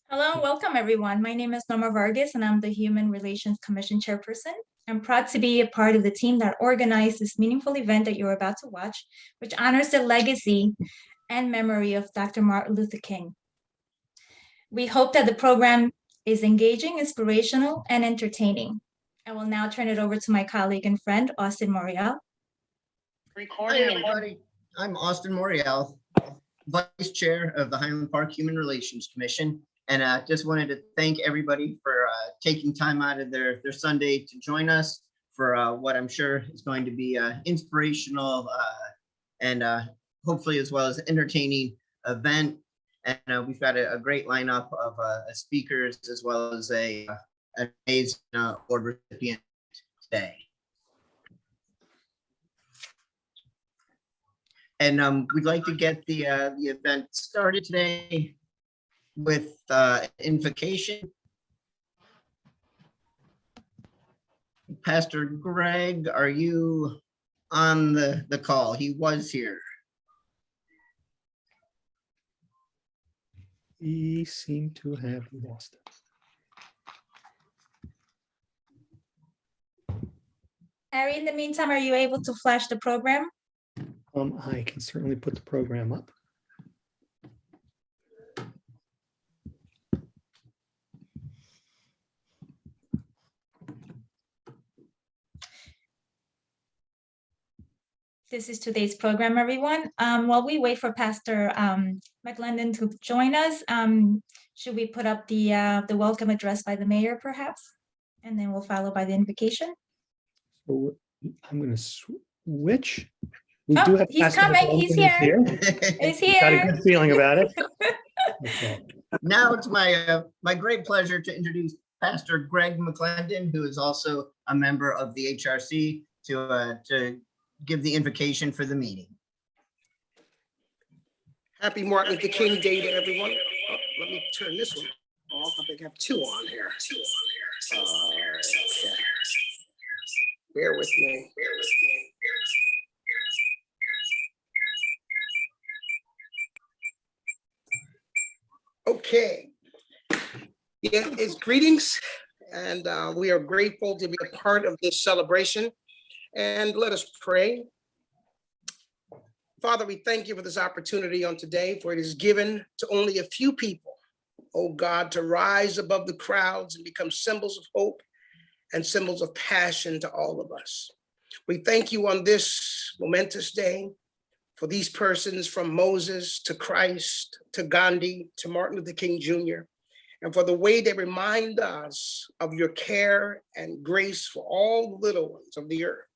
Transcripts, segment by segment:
Hello, welcome everyone. My name is Norma Vargas and I'm the Human Relations Commission Chairperson. I'm proud to be a part of the team that organized this meaningful event that you're about to watch, which honors the legacy and memory of Dr. Martin Luther King. We hope that the program is engaging, inspirational, and entertaining. I will now turn it over to my colleague and friend, Austin Morial. Hi, everybody. I'm Austin Morial, Vice Chair of the Highland Park Human Relations Commission. And I just wanted to thank everybody for taking time out of their Sunday to join us for what I'm sure is going to be an inspirational and hopefully as well as entertaining event. And we've got a great lineup of speakers as well as an amazing award recipient today. And we'd like to get the event started today with invocation. Pastor Greg, are you on the call? He was here. He seemed to have lost it. Ari, in the meantime, are you able to flash the program? I can certainly put the program up. This is today's program, everyone. While we wait for Pastor McLendon to join us, should we put up the welcome address by the mayor, perhaps? And then we'll follow by the invocation. So I'm going to switch. We Oh, do have he's Pastor coming. McLendon He's here. He's here. Got a good feeling about it. Okay. Now it's my great pleasure to introduce Pastor Greg McLendon, who is also a member of the HRC, to give the invocation for the meeting. Happy Martin Luther King Day to everyone. Oh, let me turn this one off. I think I have two on here. Okay. Bear with me. Okay. Yeah, it's greetings, and we are grateful to be a part of this celebration. And let us pray. Father, we thank you for this opportunity on today, for it is given to only a few people, oh God, to rise above the crowds and become symbols of hope and symbols of passion to all of us. We thank you on this momentous day for these persons, from Moses to Christ to Gandhi to Martin Luther King Jr., and for the way they remind us of your care and grace for all the little ones of the earth.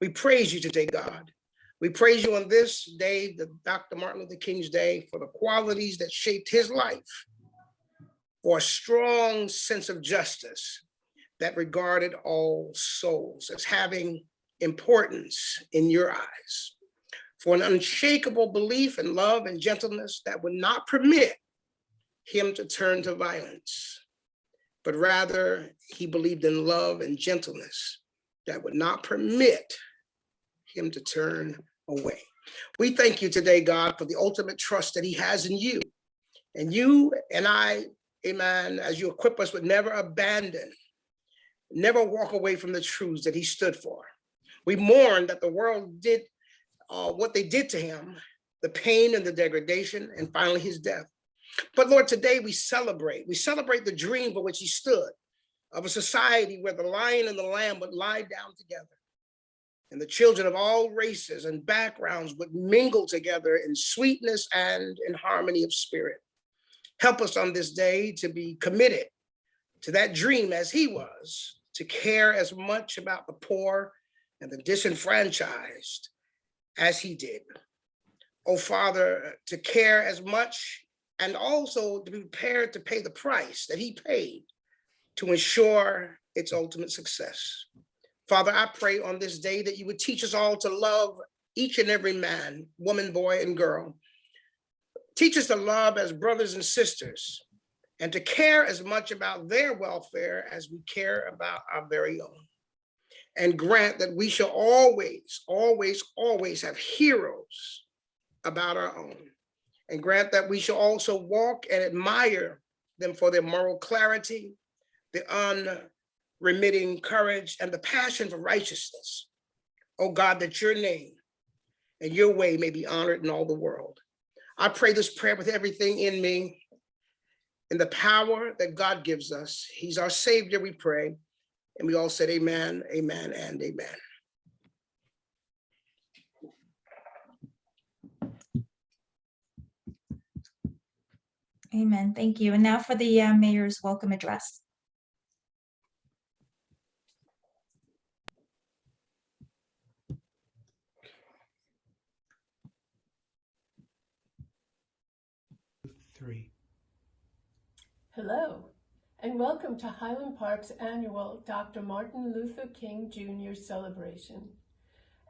We praise you today, God. We praise you on this day, the Dr. Martin Luther King's Day, for the qualities that shaped his life, for a strong sense of justice that regarded all souls as having importance in your eyes, for an unshakable belief in love and gentleness that would not permit him to turn to violence, but rather he believed in love and gentleness that would not permit him to turn away. We thank you today, God, for the ultimate trust that he has in you. And you and I, amen, as you equip us, would never abandon, never walk away from the truths that he stood for. We mourn that the world did what they did to him, the pain and the degradation, and finally his death. But Lord, today we celebrate the dream for which he stood, of a society where the lion and the lamb would lie down together, and the children of all races and backgrounds would mingle together in sweetness and in harmony of spirit. Help us on this day to be committed to that dream as he was, to care as much about the poor and the disenfranchised as he did. Oh, Father, to care as much and also to be prepared to pay the price that he paid to ensure its ultimate success. Father, I pray on this day that you would teach us all to love each and every man, woman, boy, and girl. Teach us to love as brothers and sisters, and to care as much about their welfare as we care about our very own. and grant that we shall always, always, always have heroes about our own. And grant that we shall also walk and admire them for their moral clarity, the unremitting courage, and the passion for righteousness. Oh God, that your name and your way may be honored in all the world. I pray this prayer with everything in me, in the power that God gives us. He's our Savior, we pray. And we all said amen, amen, and amen. Amen. Thank you. And now for the mayor's welcome address. Three. Hello, and welcome to Highland Park's annual Dr. Martin Luther King Jr. celebration.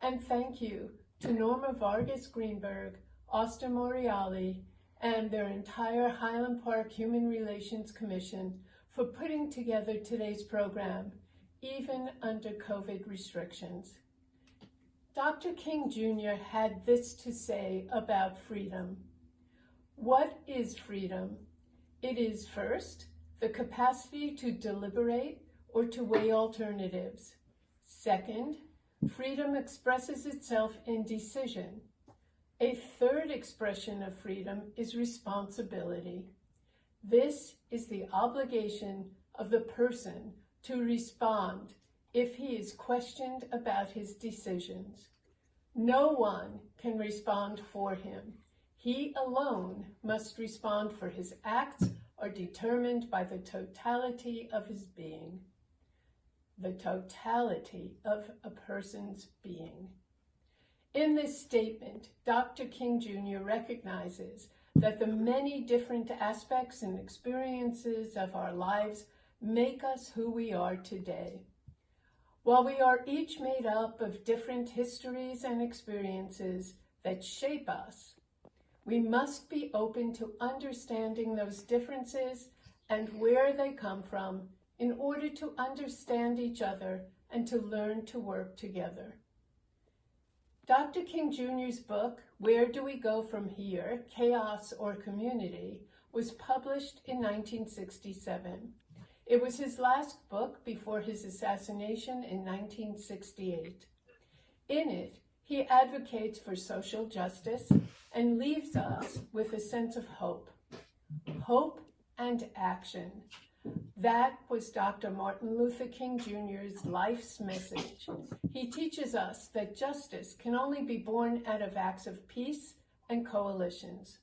And thank you to Norma Vargas Greenberg, Austin Moriali, and their entire Highland Park Human Relations Commission for putting together today's program, even under COVID restrictions. Dr. King Jr. had this to say about freedom. What is freedom? It is, first, the capacity to deliberate or to weigh alternatives. Second, freedom expresses itself in decision. A third expression of freedom is responsibility. This is the obligation of the person to respond if he is questioned about his decisions. No one can respond for him. He alone must respond, for his acts are determined by the totality of his being. The totality of a person's being. In this statement, Dr. King Jr. recognizes that the many different aspects and experiences of our lives make us who we are today. While we are each made up of different histories and experiences that shape us, we must be open to understanding those differences and where they come from in order to understand each other and to learn to work together. Dr. King Jr.'s book, Where Do We Go From Here? Chaos or Community, was published in 1967. It was his last book before his assassination in 1968. In it, he advocates for social justice and leaves us with a sense of hope. Hope and action. That was Dr. Martin Luther King Jr.'s life's message. He teaches us that justice can only be born out of acts of peace and coalitions.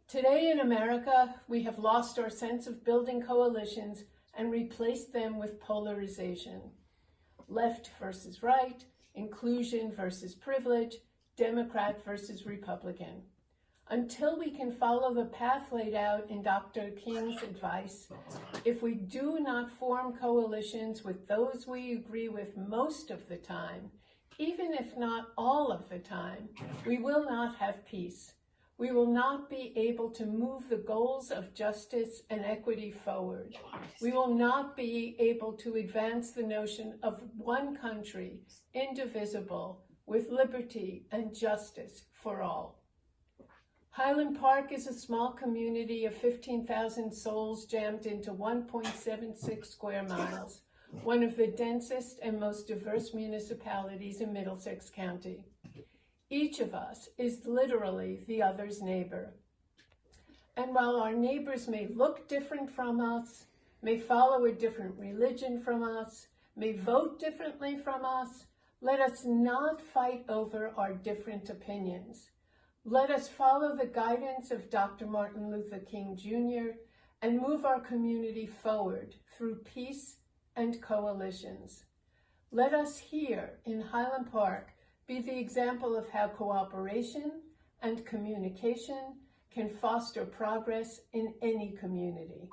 Today in America, we have lost our sense of building coalitions and replaced them with polarization. Left versus right, inclusion versus privilege, Democrat versus Republican. Until we can follow the path laid out in Dr. King's advice, if we do not form coalitions with those we agree with most of the time, even if not all of the time, we will not have peace. We will not be able to move the goals of justice and equity forward. We will not be able to advance the notion of one country, indivisible, with liberty and justice for all. Highland Park is a small community of 15,000 souls jammed into 1.76 square miles, one of the densest and most diverse municipalities in Middlesex County. Each of us is literally the other's neighbor. And while our neighbors may look different from us, may follow a different religion from us, may vote differently from us, let us not fight over our different opinions. Let us follow the guidance of Dr. Martin Luther King Jr. and move our community forward through peace and coalitions. Let us here in Highland Park be the example of how cooperation and communication can foster progress in any community.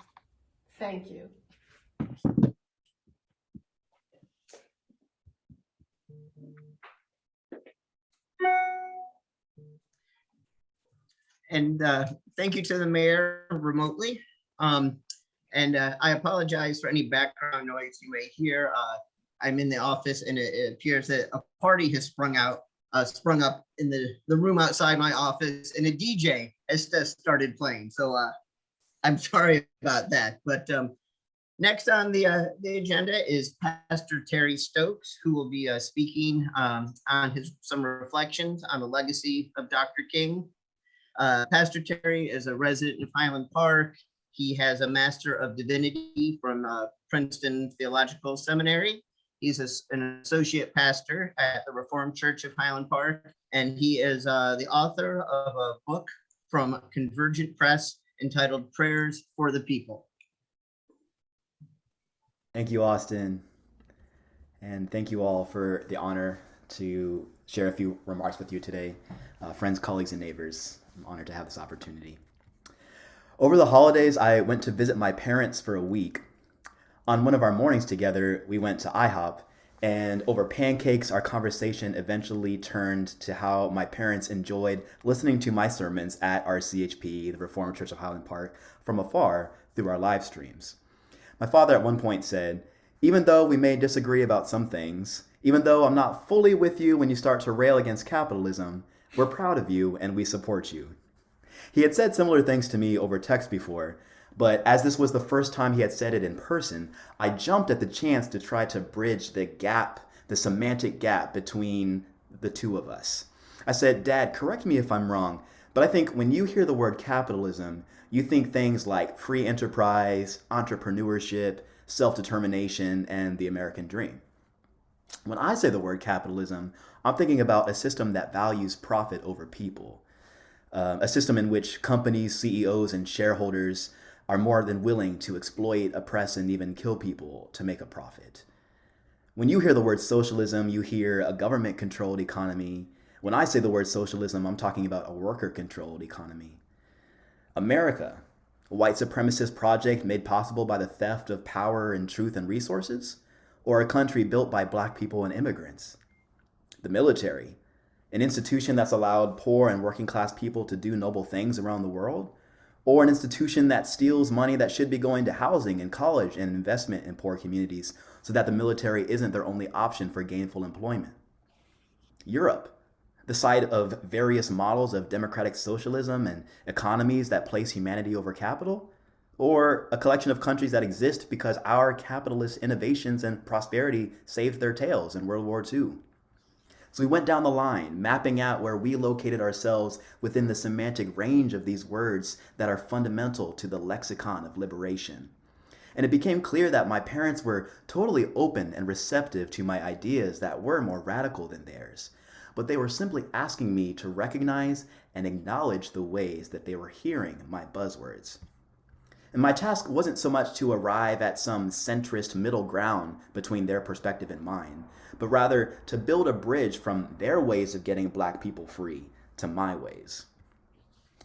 Thank you. And thank you to the mayor remotely. I apologize for any background noise you may hear. I'm in the office and it appears that a party has sprung up in the room outside my office, and a DJ has just started playing. So I'm sorry about that. But next on the agenda is Pastor Terry Stokes, who will be speaking on some reflections on the legacy of Dr. King. Pastor Terry is a resident of Highland Park. He has a Master of Divinity from Princeton Theological Seminary. He's an associate pastor at the Reformed Church of Highland Park, and he is the author of a book from Convergent Press entitled Prayers for the People. Thank you, Austin. And thank you all for the honor to share a few remarks with you today. Friends, colleagues, and neighbors, I'm honored to have this opportunity. Over the holidays, I went to visit my parents for a week. On one of our mornings together, we went to IHOP, and over pancakes, our conversation eventually turned to how my parents enjoyed listening to my sermons at RCHP, the Reformed Church of Highland Park, from afar through our live streams. My father at one point said, "Even though we may disagree about some things, even though I'm not fully with you when you start to rail against capitalism, we're proud of you and we support you." He had said similar things to me over text before, but as this was the first time he had said it in person, I jumped at the chance to try to bridge the gap, the semantic gap between the two of us. I said, "Dad, correct me if I'm wrong, but I think when you hear the word capitalism, you think things like free enterprise, entrepreneurship, self-determination, and the American dream. When I say the word capitalism, I'm thinking about a system that values profit over people, a system in which companies, CEOs, and shareholders are more than willing to exploit, oppress, and even kill people to make a profit. When you hear the word socialism, you hear a government-controlled economy. When I say the word socialism, I'm talking about a worker-controlled economy. America, a white supremacist project made possible by the theft of power and truth and resources, or a country built by Black people and immigrants. The military, an institution that's allowed poor and working class people to do noble things around the world, or an institution that steals money that should be going to housing and college and investment in poor communities so that the military isn't their only option for gainful employment. Europe, the site of various models of democratic socialism and economies that place humanity over capital, or a collection of countries that exist because our capitalist innovations and prosperity saved their tails in World War II. So we went down the line, mapping out where we located ourselves within the semantic range of these words that are fundamental to the lexicon of liberation. And it became clear that my parents were totally open and receptive to my ideas that were more radical than theirs, but they were simply asking me to recognize and acknowledge the ways that they were hearing my buzzwords. And my task wasn't so much to arrive at some centrist middle ground between their perspective and mine, but rather to build a bridge from their ways of getting Black people free to my ways.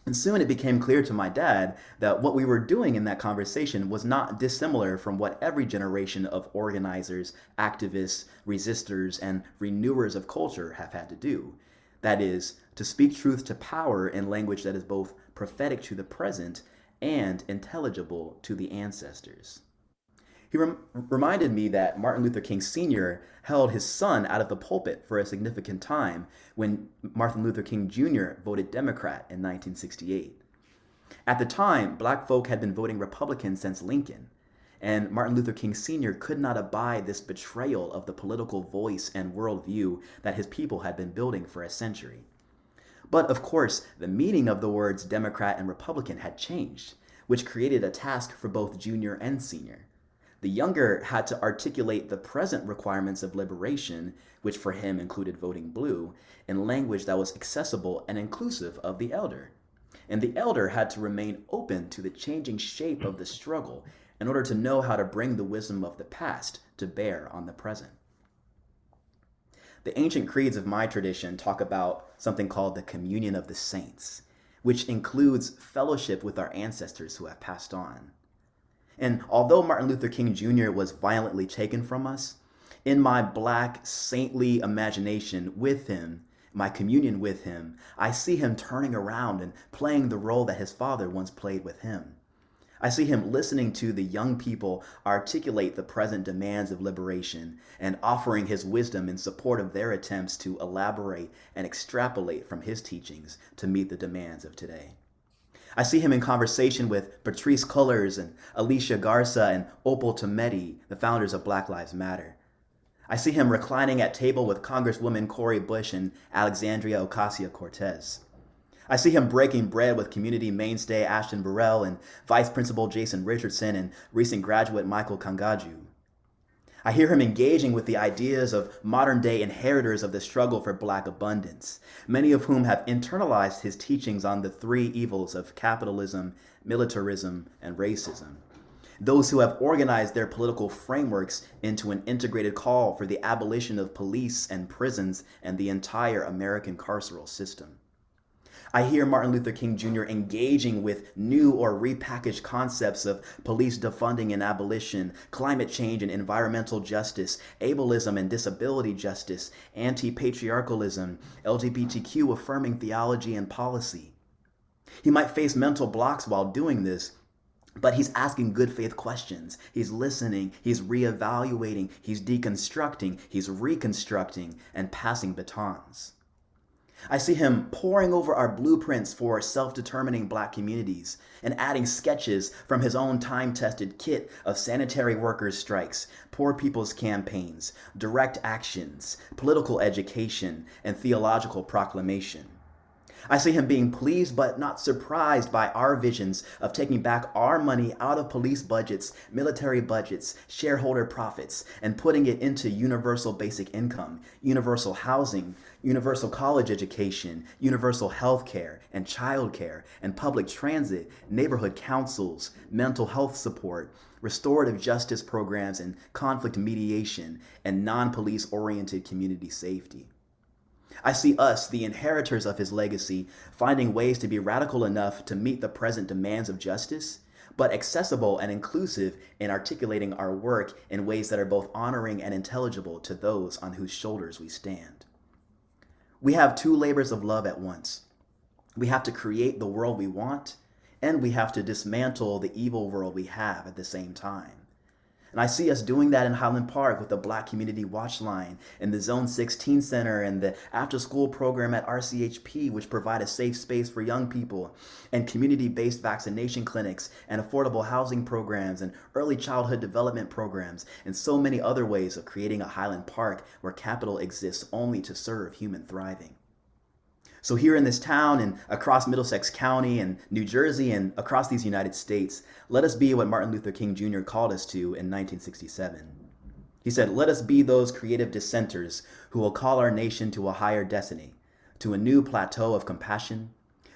And soon it became clear to my dad that what we were doing in that conversation was not dissimilar from what every generation of organizers, activists, resistors, and renewers of culture have had to do. That is, to speak truth to power in language that is both prophetic to the present and intelligible to the ancestors. He reminded me that Martin Luther King Sr. held his son out of the pulpit for a significant time when Martin Luther King Jr. voted Democrat in 1968. At the time, Black folk had been voting Republican since Lincoln, and Martin Luther King Sr. could not abide this betrayal of the political voice and worldview that his people had been building for a century. But of course, the meaning of the words Democrat and Republican had changed, which created a task for both Junior and Senior. The younger had to articulate the present requirements of liberation, which for him included voting blue, in language that was accessible and inclusive of the elder. And the elder had to remain open to the changing shape of the struggle in order to know how to bring the wisdom of the past to bear on the present. The ancient creeds of my tradition talk about something called the communion of the saints, which includes fellowship with our ancestors who have passed on. And although Martin Luther King Jr. was violently taken from us, in my Black saintly imagination with him, my communion with him, I see him turning around and playing the role that his father once played with him. I see him listening to the young people articulate the present demands of liberation and offering his wisdom in support of their attempts to elaborate and extrapolate from his teachings to meet the demands of today. I see him in conversation with Patrisse Cullors and Alicia Garza and Opal Tometi, the founders of Black Lives Matter. I see him reclining at table with Congresswoman Cori Bush and Alexandria Ocasio-Cortez. I see him breaking bread with community mainstay Ashton Burrell and Vice Principal Jason Richardson and recent graduate Michael Kangaju. I hear him engaging with the ideas of modern-day inheritors of the struggle for Black abundance, many of whom have internalized his teachings on the three evils of capitalism, militarism, and racism. Those who have organized their political frameworks into an integrated call for the abolition of police and prisons and the entire American carceral system. I hear Martin Luther King Jr. engaging with new or repackaged concepts of police defunding and abolition, climate change and environmental justice, ableism and disability justice, anti-patriarchalism, LGBTQ affirming theology and policy. He might face mental blocks while doing this, but he's asking good faith questions. He's listening, he's reevaluating, he's deconstructing, he's reconstructing, and passing batons. I see him poring over our blueprints for self-determining Black communities and adding sketches from his own time-tested kit of sanitary workers' strikes, poor people's campaigns, direct actions, political education, and theological proclamation. I see him being pleased but not surprised by our visions of taking back our money out of police budgets, military budgets, shareholder profits, and putting it into universal basic income, universal housing, universal college education, universal health care and child care, and public transit, neighborhood councils, mental health support, restorative justice programs and conflict mediation, and non-police oriented community safety. I see us, the inheritors of his legacy, finding ways to be radical enough to meet the present demands of justice, but accessible and inclusive in articulating our work in ways that are both honoring and intelligible to those on whose shoulders we stand. We have two labors of love at once. We have to create the world we want, and we have to dismantle the evil world we have at the same time. And I see us doing that in Highland Park with the Black Community Watch Line and the Zone 16 Center and the after-school program at RCHP, which provide a safe space for young people, and community-based vaccination clinics and affordable housing programs and early childhood development programs, and so many other ways of creating a Highland Park where capital exists only to serve human thriving. So here in this town and across Middlesex County and New Jersey and across these United States, let us be what Martin Luther King Jr. called us to in 1967. He said, "Let us be those creative dissenters who will call our nation to a higher destiny, to a new plateau of compassion,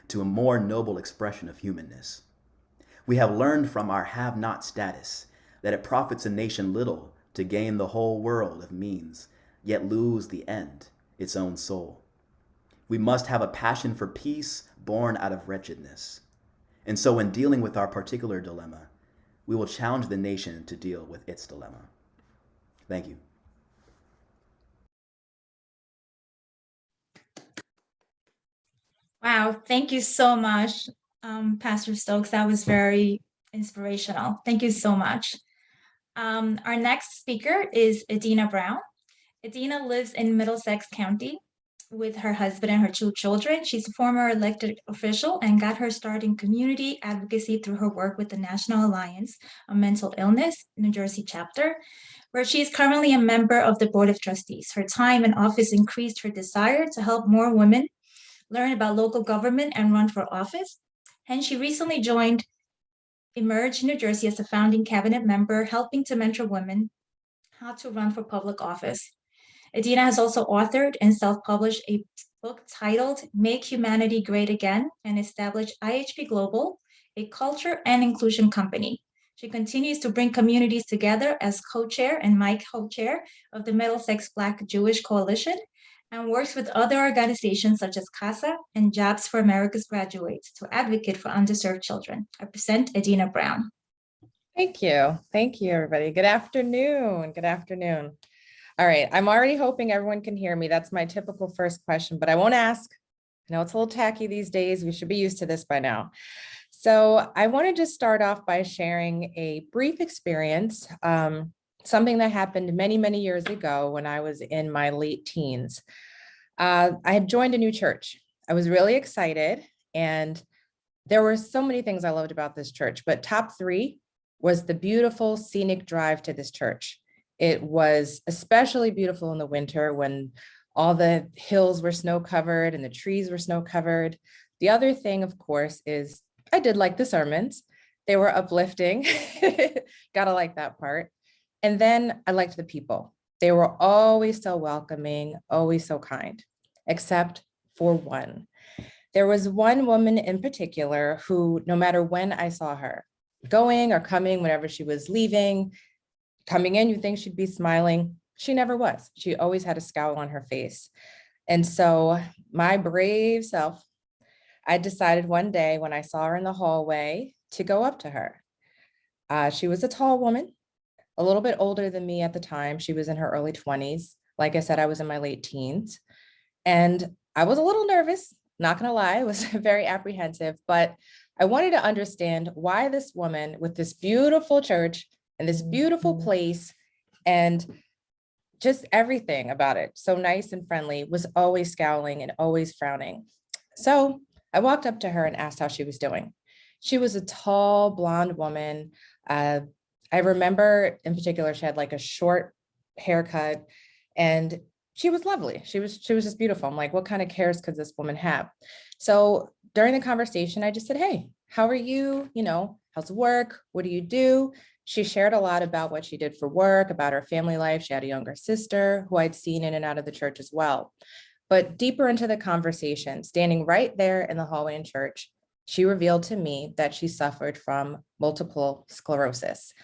to a more noble expression of humanness. We have learned from our have-not status that it profits a nation little to gain the whole world of means, yet lose the end, its own soul. We must have a passion for peace born out of wretchedness. And so in dealing with our particular dilemma, we will challenge the nation to deal with its dilemma." Thank you. Wow, thank you so much, Pastor Stokes. That was very inspirational. Thank you so much. Our next speaker is Adina Brown. Adina lives in Middlesex County with her husband and her two children. She's a former elected official and got her start in community advocacy through her work with the National Alliance on Mental Illness, New Jersey chapter, where she is currently a member of the Board of Trustees. Her time in office increased her desire to help more women learn about local government and run for office. And she recently joined Emerge New Jersey as a founding cabinet member, helping to mentor women how to run for public office. Adina has also authored and self-published a book titled Make Humanity Great Again and established IHP Global, a culture and inclusion company. She continues to bring communities together as co-chair and my co-chair of the Middlesex Black Jewish Coalition and works with other organizations such as CASA and Jobs for America's Graduates to advocate for underserved children. I present Adina Brown. Thank you. Thank you, everybody. Good afternoon. Good afternoon. All right. I'm already hoping everyone can hear me. That's my typical first question, but I won't ask. I know it's a little tacky these days. We should be used to this by now. So I want to just start off by sharing a brief experience, something that happened many, many years ago when I was in my late teens. I had joined a new church. I was really excited, and there were so many things I loved about this church, but top three was the beautiful scenic drive to this church. It was especially beautiful in the winter when all the hills were snow covered and the trees were snow covered. The other thing, of course, is I did like the sermons. They were uplifting. Gotta like that part. And then I liked the people. They were always so welcoming, always so kind, except for one. There was one woman in particular who, no matter when I saw her, going or coming, whenever she was leaving, coming in, you think she'd be smiling. She never was. She always had a scowl on her face. And so my brave self, I decided one day when I saw her in the hallway to go up to her. She was a tall woman, a little bit older than me at the time. She was in her early 20s. Like I said, I was in my late teens. And I was a little nervous, not gonna lie, I was very apprehensive, but I wanted to understand why this woman with this beautiful church and this beautiful place and just everything about it, so nice and friendly, was always scowling and always frowning. So I walked up to her and asked how she was doing. She was a tall blonde woman. I remember in particular, she had like a short haircut and she was lovely. She was just beautiful. I'm like, what kind of cares could this woman have? So during the conversation, I just said, hey, how are you? You know, how's work? What do you do? She shared a lot about what she did for work, about her family life. She had a younger sister who I'd seen in and out of the church as well. But deeper into the conversation, standing right there in the hallway in church, she revealed to me that she suffered from multiple sclerosis.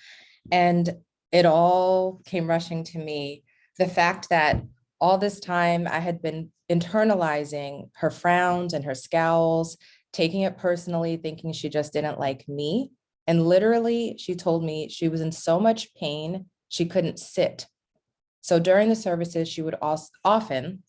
And it all came rushing to me. The fact that all this time I had been internalizing her frowns and her scowls, taking it personally, thinking she just didn't like me. And literally, she told me she was in so much pain, she couldn't sit. So during the services, she would often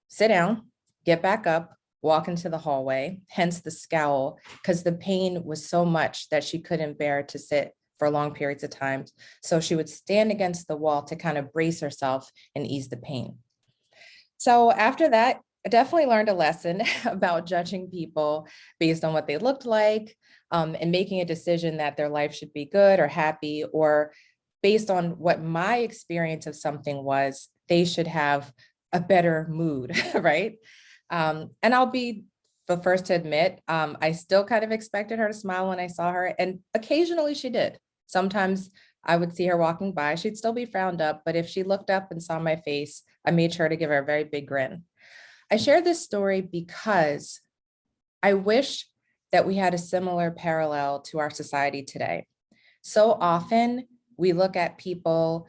sit down, get back up, walk into the hallway, hence the scowl, because the pain was so much that she couldn't bear to sit for long periods of time. So she would stand against the wall to kind of brace herself and ease the pain. So after that, I definitely learned a lesson about judging people based on what they looked like, and making a decision that their life should be good or happy, or based on what my experience of something was, they should have a better mood, right? And I'll be the first to admit, I still kind of expected her to smile when I saw her, and occasionally she did. Sometimes I would see her walking by, she'd still be frowned up, but if she looked up and saw my face, I made sure to give her a very big grin. I share this story because I wish that we had a similar parallel to our society today. So often we look at people,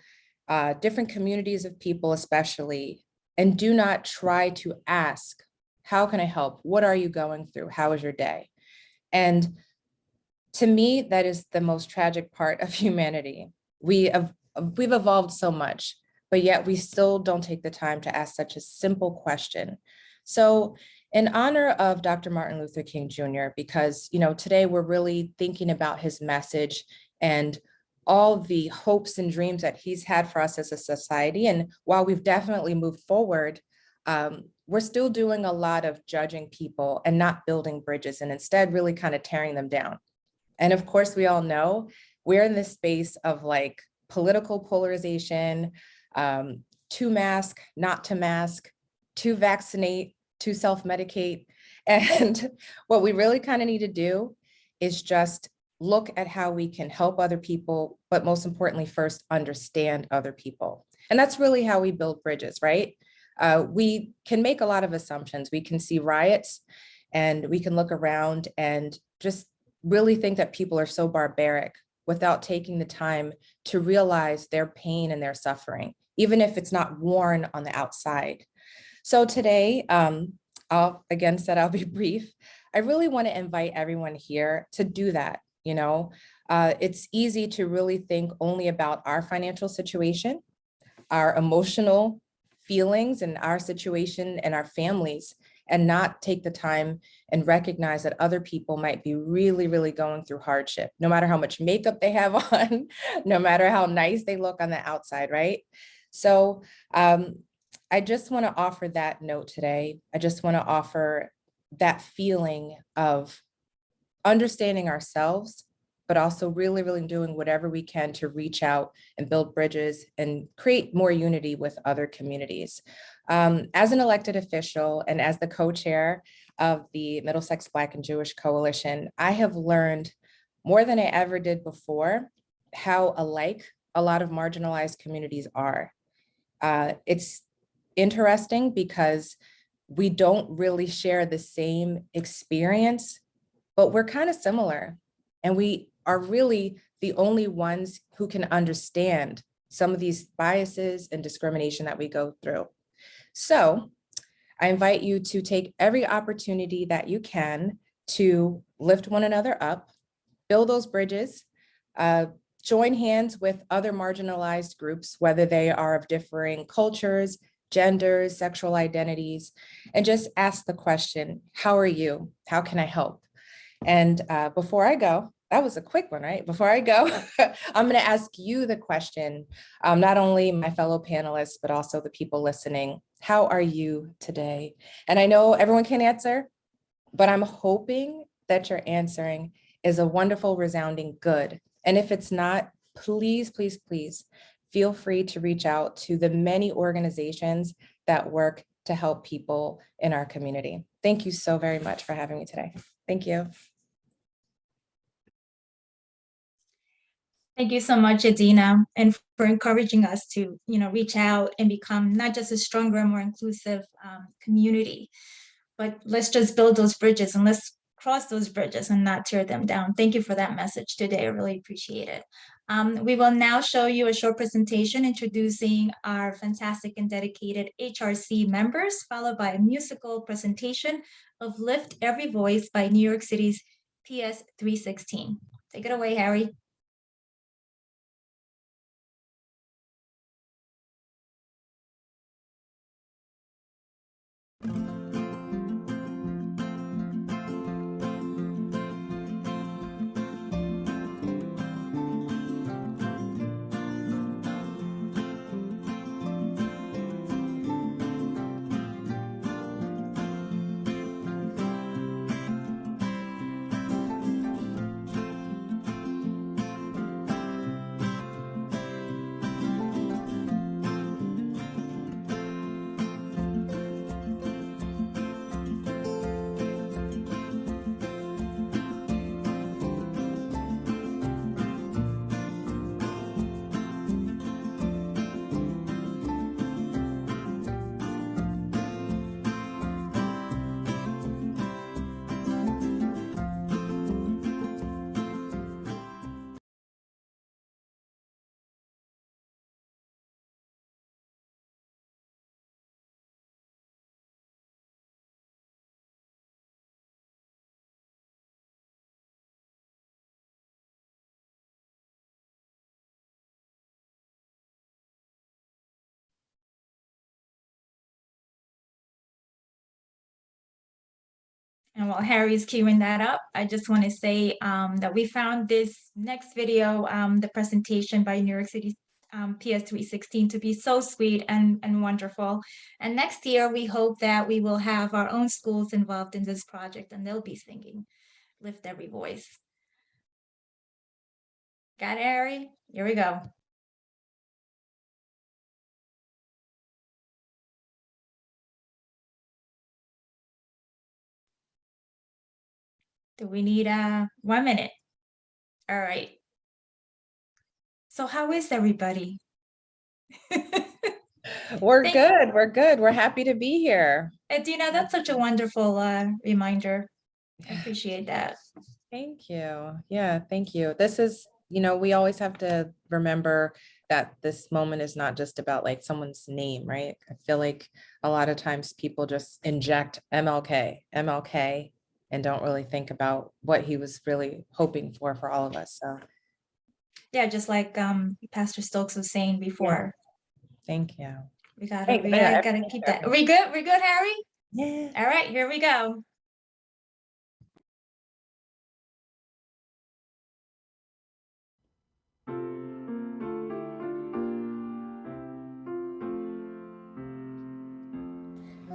different communities of people especially, and do not try to ask, how can I help? What are you going through? How was your day? And to me, that is the most tragic part of humanity. We've evolved so much, but yet we still don't take the time to ask such a simple question. So in honor of Dr. Martin Luther King Jr., because today we're really thinking about his message and all the hopes and dreams that he's had for us as a society. And while we've definitely moved forward, we're still doing a lot of judging people and not building bridges, and instead really kind of tearing them down. And of course, we all know we're in this space of like political polarization, to mask, not to mask, to vaccinate, to self-medicate. And what we really kind of need to do is just look at how we can help other people, but most importantly, first understand other people. And that's really how we build bridges, right? We can make a lot of assumptions. We can see riots and we can look around and just really think that people are so barbaric without taking the time to realize their pain and their suffering, even if it's not worn on the outside. So today, I'll be brief. I really want to invite everyone here to do that. It's easy to really think only about our financial situation, our emotional feelings and our situation and our families. and not take the time and recognize that other people might be really, really going through hardship, no matter how much makeup they have on, no matter how nice they look on the outside, right? So I just want to offer that note today. I just want to offer that feeling of understanding ourselves, but also really, really doing whatever we can to reach out and build bridges and create more unity with other communities. As an elected official and as the co-chair of the Middlesex Black and Jewish Coalition, I have learned more than I ever did before how alike a lot of marginalized communities are. It's interesting because we don't really share the same experience, but we're kind of similar. And we are really the only ones who can understand some of these biases and discrimination that we go through. So I invite you to take every opportunity that you can to lift one another up, build those bridges, join hands with other marginalized groups, whether they are of differing cultures, genders, sexual identities, and just ask the question, how are you? How can I help? And before I go, that was a quick one, right? Before I go, I'm going to ask you the question, not only my fellow panelists, but also the people listening. How are you today? And I know everyone can answer, but I'm hoping that your answering is a wonderful, resounding good. And if it's not, please, please, please feel free to reach out to the many organizations that work to help people in our community. Thank you so very much for having me today. Thank you. Thank you so much, Adina, and for encouraging us to, reach out and become not just a stronger, more inclusive community, but let's just build those bridges and let's cross those bridges and not tear them down. Thank you for that message today. I really appreciate it. We will now show you a short presentation introducing our fantastic and dedicated HRC members, followed by a musical presentation of Lift Every Voice by New York City's PS 316. Take it away, Harry. And while Harry's queuing that up, I just want to say that we found this next video, the presentation by New York City PS 316 to be so sweet and wonderful. And next year, we hope that we will have our own schools involved in this project and they'll be singing Lift Every Voice. Got it, Harry? Here we go. Do we need 1 minute? All right. So how is everybody? We're good. We're good. We're happy to be here. Adina, that's such a wonderful reminder. I appreciate that. Thank you. Yeah, thank you. This is, we always have to remember that this moment is not just about like someone's name, right? I feel like a lot of times people just inject MLK, and don't really think about what he was really hoping for all of us. So yeah, just like Pastor Stokes was saying before. Thank you. We gotta keep that. Are we good? We're good, Harry? Yeah. All right, here we go.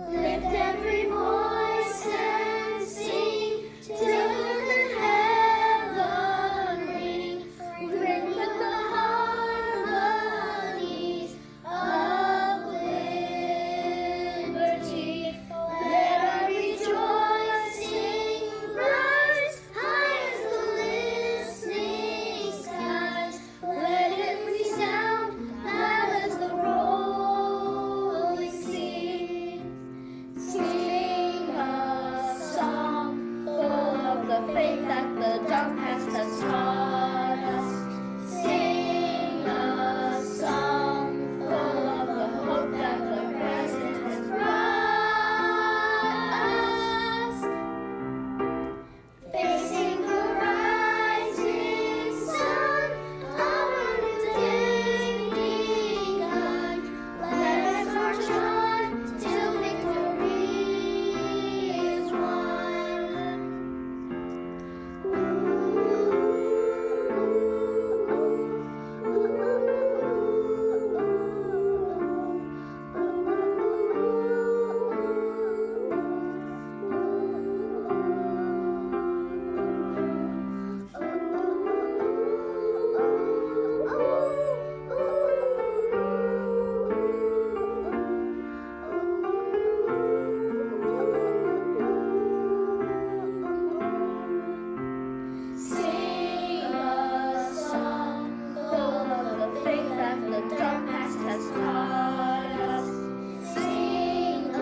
Lift every voice and sing till the heaven ring. Ring with the harmonies of liberty. Let our rejoicing rise high as the listening skies. Let it resound loud as the rolling sea. Sing a song full of the faith that the dawn past has taught us. Sing a song full of the hope that the present has brought us. Facing the rising sun, our new day begun. Let us march on till victory is won. Sing a song full of the faith that the dark past has taught us. Sing a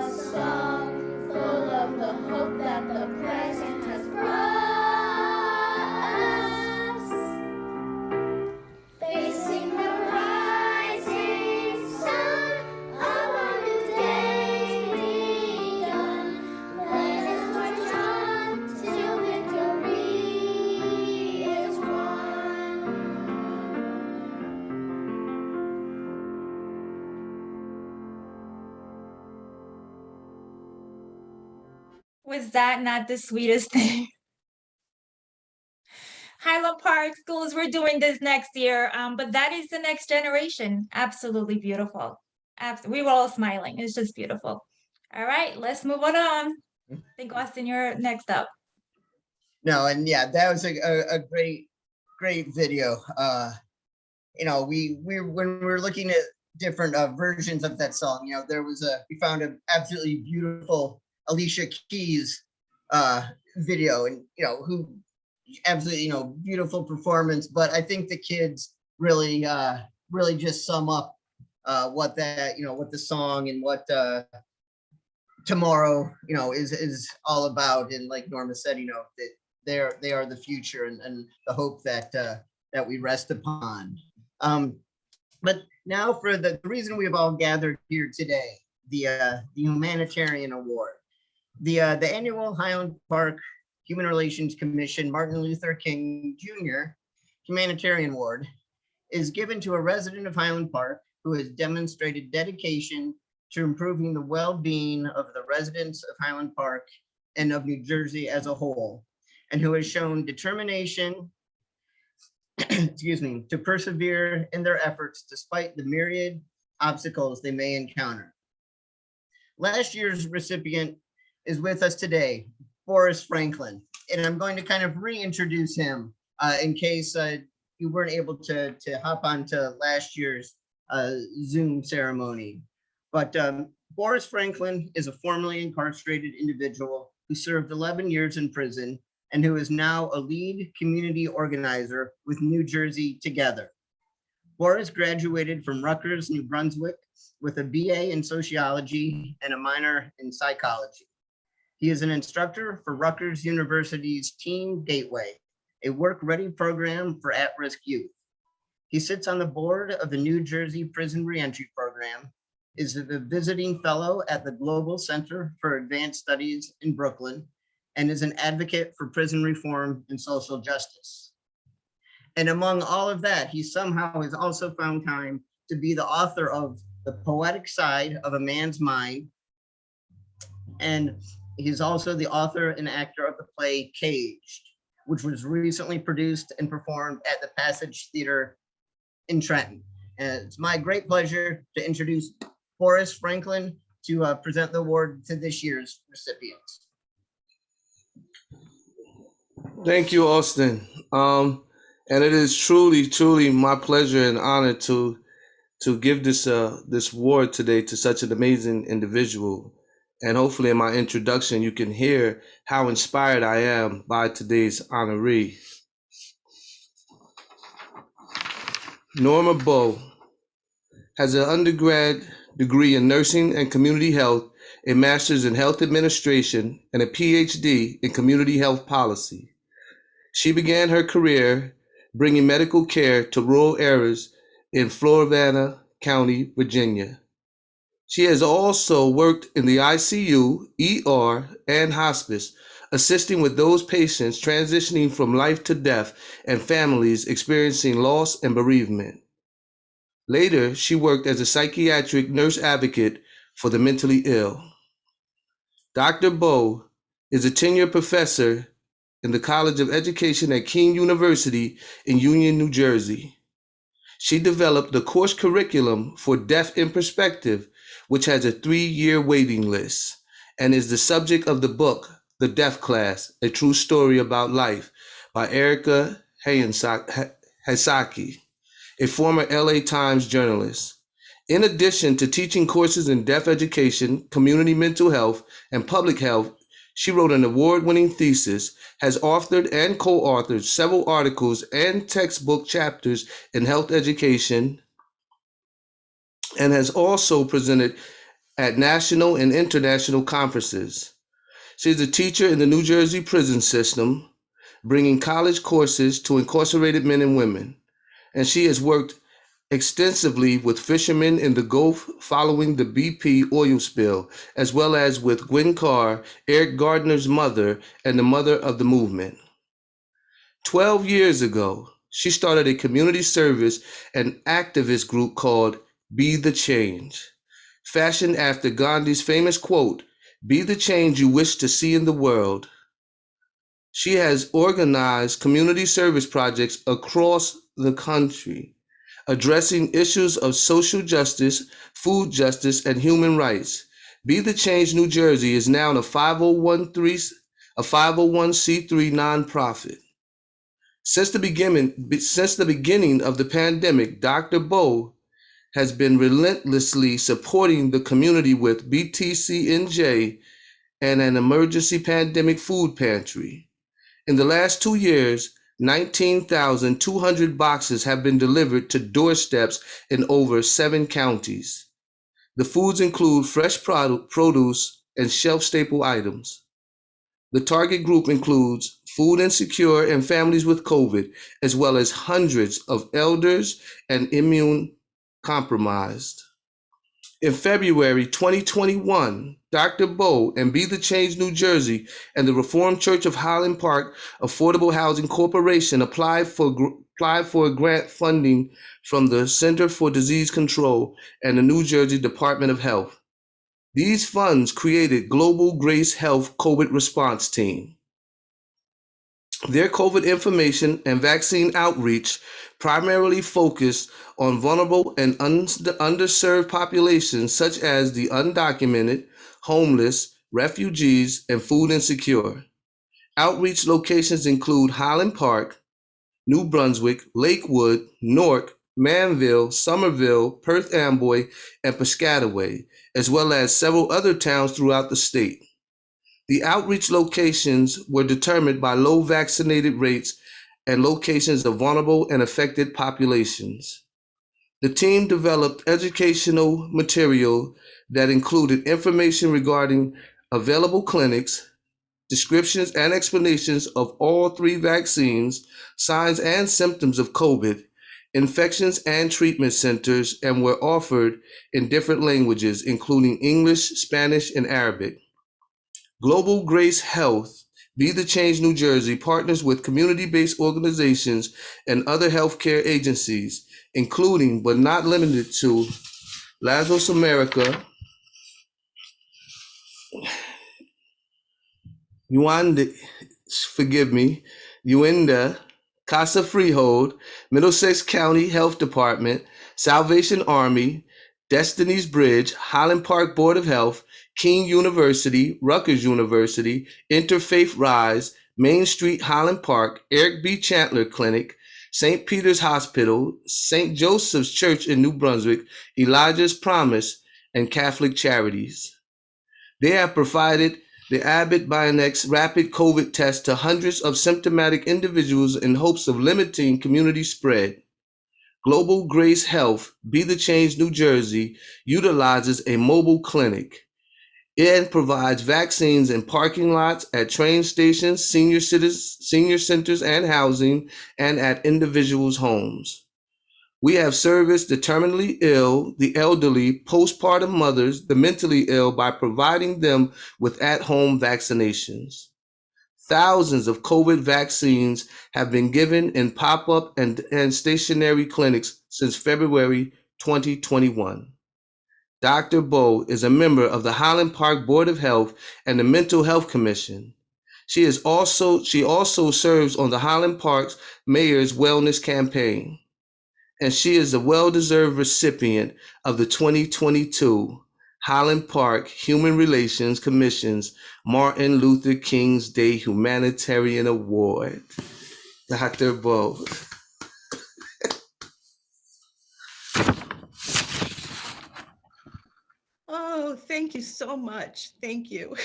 song full of the hope that the present has brought us. Facing the rising sun of our new day begun. Let us march on till victory is won. Was that not the sweetest thing? Highland Park schools, we're doing this next year, but that is the next generation. Absolutely beautiful. We were all smiling. It's just beautiful. All right, let's move on. I think Austin, you're next up. No, and yeah, that was a great video. We when we were looking at different versions of that song, we found an absolutely beautiful Alicia Keys video, and who absolutely beautiful performance. But I think the kids really just sum up what the song and what tomorrow is all about. And like Norma said, that they are the future and the hope that we rest upon. But now for the reason we've all gathered here today, the Humanitarian Award. The annual Highland Park Human Relations Commission Martin Luther King Jr. Humanitarian Award is given to a resident of Highland Park who has demonstrated dedication to improving the well-being of the residents of Highland Park and of New Jersey as a whole, and who has shown determination to persevere in their efforts despite the myriad obstacles they may encounter. Last year's recipient is with us today, Boris Franklin, and I'm going to kind of reintroduce him in case you weren't able to hop onto last year's Zoom ceremony. But Boris Franklin is a formerly incarcerated individual who served 11 years in prison and who is now a lead community organizer with New Jersey Together. Boris graduated from Rutgers, New Brunswick, with a BA in sociology and a minor in psychology. He is an instructor for Rutgers University's Teen Gateway, a work-ready program for at-risk youth. He sits on the board of the New Jersey Prison Reentry Program, is a visiting fellow at the Global Center for Advanced Studies in Brooklyn, and is an advocate for prison reform and social justice. And among all of that, he somehow has also found time to be the author of The Poetic Side of a Man's Mind, And he's also the author and actor of the play Caged, which was recently produced and performed at the Passage Theater in Trenton. And it's my great pleasure to introduce Boris Franklin to present the award to this year's recipients. Thank you, Austin. And it is truly my pleasure and honor to give this award today to such an amazing individual. And hopefully in my introduction, you can hear how inspired I am by today's honoree. Norma Bowe has an undergrad degree in nursing and community health, a master's in health administration, and a PhD in community health policy. She began her career bringing medical care to rural areas in Florida County, Virginia. She has also worked in the ICU, ER, and hospice, assisting with those patients transitioning from life to death and families experiencing loss and bereavement. Later, she worked as a psychiatric nurse advocate for the mentally ill. Dr. Bowe is a tenured professor in the College of Education at Keene University in Union, New Jersey. She developed the course curriculum for Deaf in Perspective, which has a 3-year waiting list, and is the subject of the book, The Deaf Class, A True Story About Life by Erica Hasaki, a former LA Times journalist. In addition to teaching courses in deaf education, community mental health, and public health, she wrote an award-winning thesis, has authored and co-authored several articles and textbook chapters in health education, and has also presented at national and international conferences. She is a teacher in the New Jersey prison system, bringing college courses to incarcerated men and women, and she has worked extensively with fishermen in the Gulf following the BP oil spill, as well as with Gwen Carr, Eric Gardner's mother, and the mother of the movement. 12 years ago, she started a community service and activist group called Be the Change, fashioned after Gandhi's famous quote, "Be the change you wish to see in the world." She has organized community service projects across the country, addressing issues of social justice, food justice, and human rights. Be the Change New Jersey is now a 501c3 nonprofit. Since the beginning of the pandemic, Dr. Bowe has been relentlessly supporting the community with BTCNJ and an emergency pandemic food pantry. In the last 2 years, 19,200 boxes have been delivered to doorsteps in over 7 counties. The foods include fresh produce and shelf-staple items. The target group includes food insecure and families with COVID, as well as hundreds of elders and immune compromised. In February 2021, Dr. Bowe and Be the Change New Jersey and the Reformed Church of Highland Park Affordable Housing Corporation applied for grant funding from the Center for Disease Control and the New Jersey Department of Health. These funds created Global Grace Health COVID Response Team. Their COVID information and vaccine outreach primarily focused on vulnerable and underserved populations such as the undocumented, homeless, refugees, and food insecure. Outreach locations include Highland Park, New Brunswick, Lakewood, Newark, Manville, Somerville, Perth Amboy, and Piscataway, as well as several other towns throughout the state. The outreach locations were determined by low vaccinated rates and locations of vulnerable and affected populations. The team developed educational material that included information regarding available clinics, descriptions and explanations of all 3 vaccines, signs and symptoms of COVID, infections and treatment centers, and were offered in different languages, including English, Spanish, and Arabic. Global Grace Health, Be the Change New Jersey partners with community-based organizations and other healthcare agencies, including but not limited to Lazarus America, Uinda, Casa Freehold, Middlesex County Health Department, Salvation Army, Destiny's Bridge, Highland Park Board of Health, King University, Rutgers University, Interfaith Rise, Main Street Highland Park, Eric B. Chandler Clinic, St. Peter's Hospital, St. Joseph's Church in New Brunswick, Elijah's Promise, and Catholic Charities. They have provided the Abbott Bionex rapid COVID test to hundreds of symptomatic individuals in hopes of limiting community spread. Global Grace Health, Be the Change New Jersey, utilizes a mobile clinic. It provides vaccines in parking lots, at train stations, senior centers and housing, and at individuals' homes. We have serviced the terminally ill, the elderly, postpartum mothers, the mentally ill by providing them with at-home vaccinations. Thousands of COVID vaccines have been given in pop-up and stationary clinics since February 2021. Dr. Bowe is a member of the Highland Park Board of Health and the Mental Health Commission. She also serves on the Highland Park's Mayor's Wellness Campaign, and she is a well-deserved recipient of the 2022 Highland Park Human Relations Commission's Martin Luther King's Day Humanitarian Award. Dr. Bowe. Oh, thank you so much. Thank you.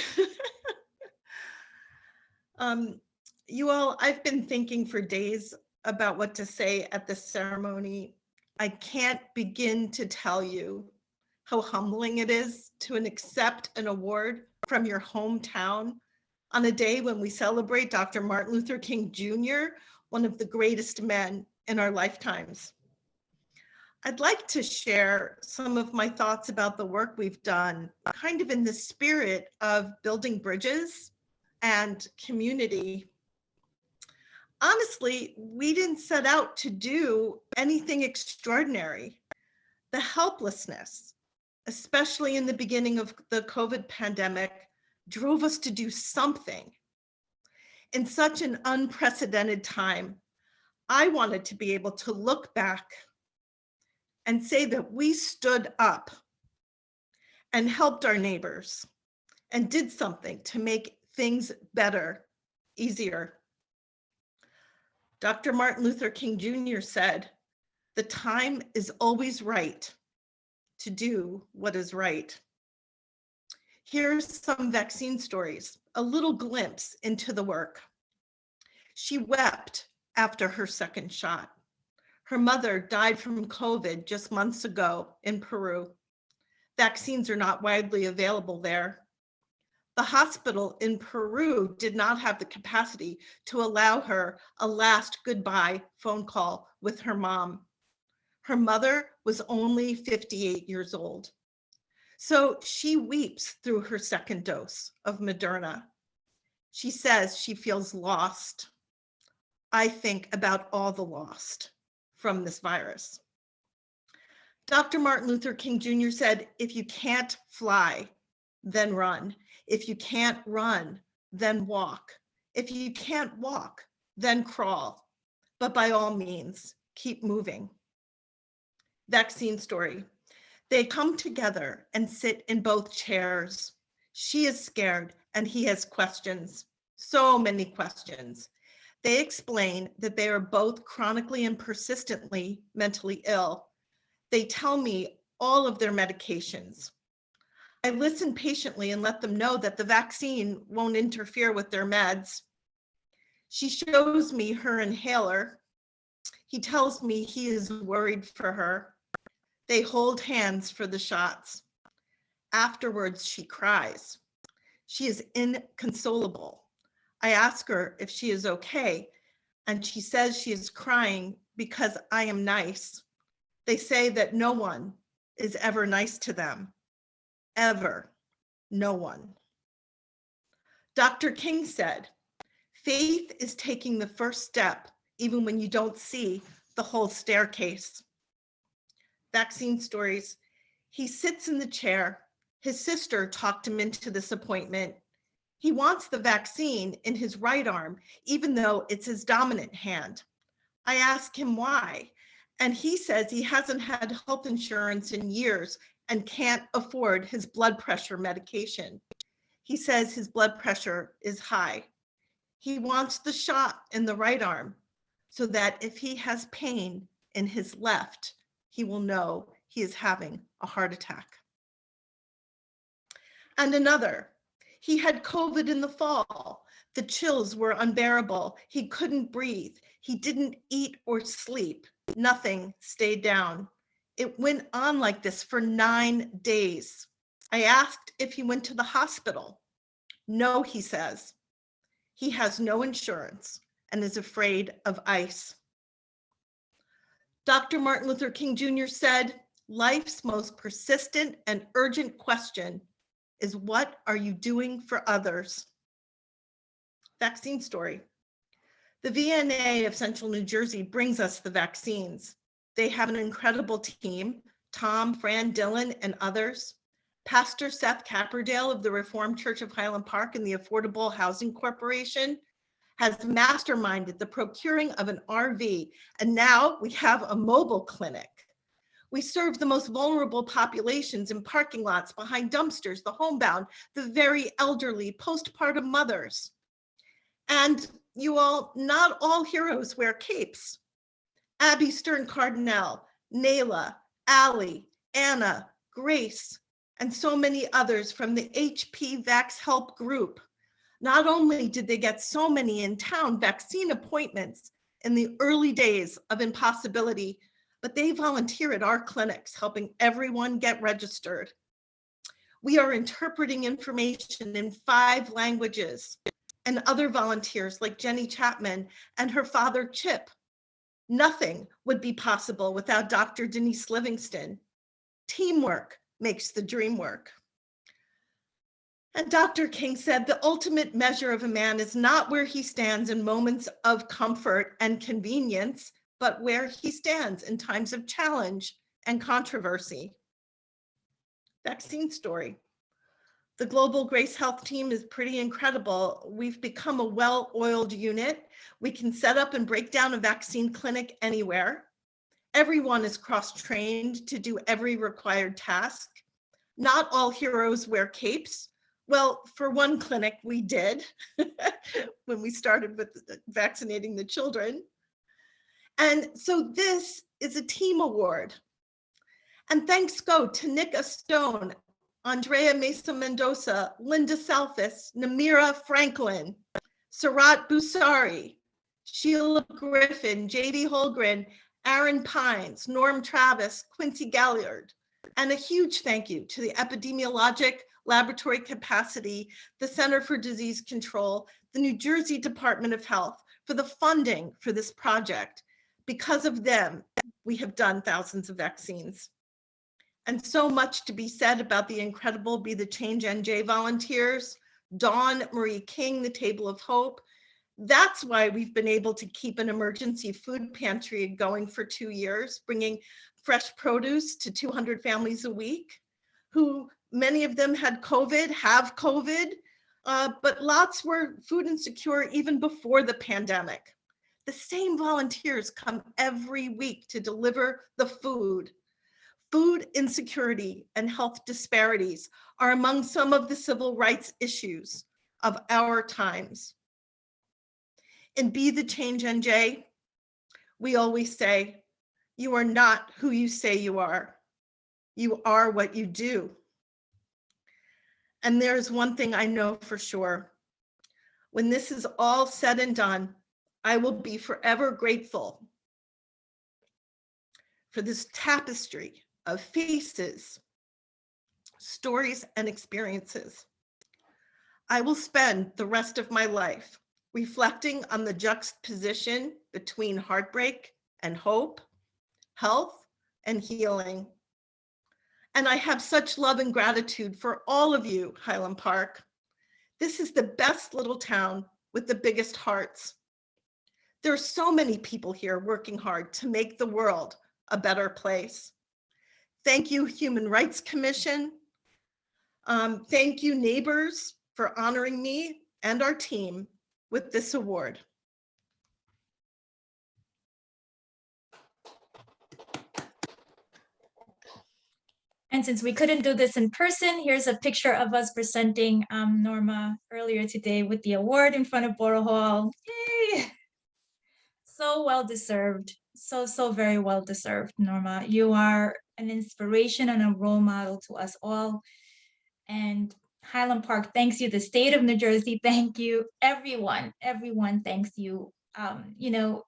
You all, I've been thinking for days about what to say at this ceremony. I can't begin to tell you how humbling it is to accept an award from your hometown on a day when we celebrate Dr. Martin Luther King Jr., one of the greatest men in our lifetimes. I'd like to share some of my thoughts about the work we've done, kind of in the spirit of building bridges and community. Honestly, we didn't set out to do anything extraordinary. The helplessness, especially in the beginning of the COVID pandemic, drove us to do something. In such an unprecedented time, I wanted to be able to look back and say that we stood up and helped our neighbors and did something to make things better, easier. Dr. Martin Luther King Jr. said, "The time is always right to do what is right." Here's some vaccine stories, a little glimpse into the work. She wept after her second shot. Her mother died from COVID just months ago in Peru. Vaccines are not widely available there. The hospital in Peru did not have the capacity to allow her a last goodbye phone call with her mom. Her mother was only 58 years old. So she weeps through her second dose of Moderna. She says she feels lost. I think about all the lost from this virus. Dr. Martin Luther King Jr. said, "If you can't fly, then run. If you can't run, then walk. If you can't walk, then crawl. But by all means, keep moving." Vaccine story. They come together and sit in both chairs. She is scared and he has questions, so many questions. They explain that they are both chronically and persistently mentally ill. They tell me all of their medications. I listen patiently and let them know that the vaccine won't interfere with their meds. She shows me her inhaler. He tells me he is worried for her. They hold hands for the shots. Afterwards, she cries. She is inconsolable. I ask her if she is okay, and she says she is crying because I am nice. They say that no one is ever nice to them. Ever. No one. Dr. King said, "Faith is taking the first step, even when you don't see the whole staircase." Vaccine stories. He sits in the chair. His sister talked him into this appointment. He wants the vaccine in his right arm, even though it's his dominant hand. I ask him why, and he says he hasn't had health insurance in years and can't afford his blood pressure medication. He says his blood pressure is high. He wants the shot in the right arm so that if he has pain in his left, he will know he is having a heart attack. And another, he had COVID in the fall. The chills were unbearable. He couldn't breathe. He didn't eat or sleep. Nothing stayed down. It went on like this for 9 days. I asked if he went to the hospital. No, he says. He has no insurance and is afraid of ICE. Dr. Martin Luther King Jr. said, life's most persistent and urgent question is, what are you doing for others? Vaccine story. The VNA of Central New Jersey brings us the vaccines. They have an incredible team, Tom, Fran, Dylan, and others. Pastor Seth Capperdale of the Reformed Church of Highland Park and the Affordable Housing Corporation has masterminded the procuring of an RV, and now we have a mobile clinic. We serve the most vulnerable populations in parking lots, behind dumpsters, the homebound, the very elderly, postpartum mothers. And you all, not all heroes wear capes. Abby Stern Cardinal, Nayla, Allie, Anna, Grace, and so many others from the HP Vax Help group. Not only did they get so many in-town vaccine appointments in the early days of impossibility, but they volunteer at our clinics, helping everyone get registered. We are interpreting information in 5 languages, and other volunteers like Jenny Chapman and her father, Chip. Nothing would be possible without Dr. Denise Livingston. Teamwork makes the dream work. And Dr. King said, the ultimate measure of a man is not where he stands in moments of comfort and convenience, but where he stands in times of challenge and controversy. Vaccine story. The Global Grace Health team is pretty incredible. We've become a well-oiled unit. We can set up and break down a vaccine clinic anywhere. Everyone is cross-trained to do every required task. Not all heroes wear capes. Well, for one clinic, we did when we started with vaccinating the children. And so this is a team award. And thanks go to Nika Stone, Andrea Mesa Mendoza, Linda Salfis, Namira Franklin, Sarat Busari, Sheila Griffin, JD Holgren, Aaron Pines, Norm Travis, Quincy Galliard, and a huge thank you to the Epidemiologic Laboratory Capacity, the Center for Disease Control, the New Jersey Department of Health for the funding for this project. Because of them, we have done thousands of vaccines. And so much to be said about the incredible Be the Change NJ volunteers, Dawn Marie King, the Table of Hope. That's why we've been able to keep an emergency food pantry going for 2 years, bringing fresh produce to 200 families a week, who many of them had COVID, have COVID, but lots were food insecure even before the pandemic. The same volunteers come every week to deliver the food. Food insecurity and health disparities are among some of the civil rights issues of our times. In Be the Change NJ, we always say, you are not who you say you are. You are what you do. And there's one thing I know for sure. When this is all said and done, I will be forever grateful for this tapestry of faces, stories, and experiences. I will spend the rest of my life reflecting on the juxtaposition between heartbreak and hope, health and healing. And I have such love and gratitude for all of you, Highland Park. This is the best little town with the biggest hearts. There are so many people here working hard to make the world a better place. Thank you, Human Rights Commission. Thank you, neighbors, for honoring me and our team with this award. And since we couldn't do this in person, here's a picture of us presenting Norma earlier today with the award in front of Borough Hall. Yay! So well deserved. So very well deserved, Norma. You are an inspiration and a role model to us all. And Highland Park thanks you. The state of New Jersey, thank you. Everyone thanks you. You know,